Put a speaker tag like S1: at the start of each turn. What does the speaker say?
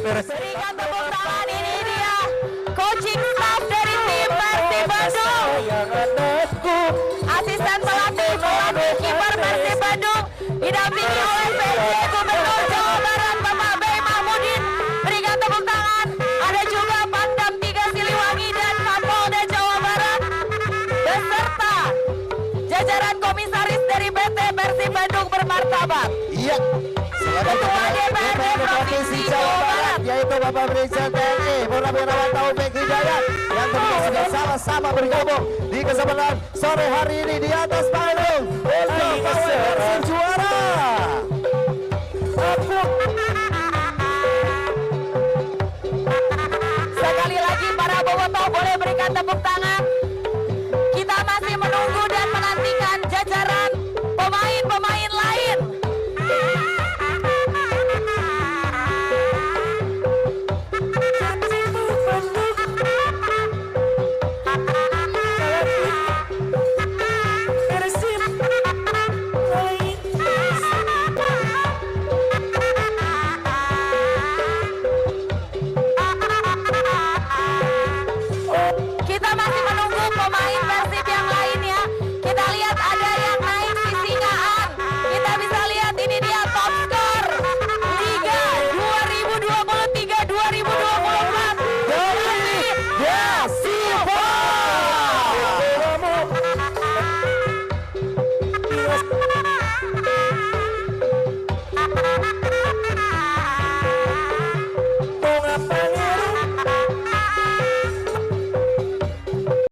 S1: Berikan tepuk tangan, ini dia coaching staff dari tim Persib Bandung. Asisten pelatih kiper Persib Bandung didampingi oleh PJ Gubernur Jawa Barat Bapak B. Mahmudin. Berikan tepuk tangan. Ada juga Pangdam 3 Siliwangi dan Kapolda Jawa Barat beserta jajaran komisaris dari PT Persib Bandung bermartabat.
S2: Iya.
S1: Ketua DPRD Provinsi Jawa Barat
S2: yaitu Bapak Brigjen TNI Purnawirawan Taufik Hidayat yang tentunya sudah sama-sama bergabung di kesempatan sore hari ini di atas panggung untuk Persib juara.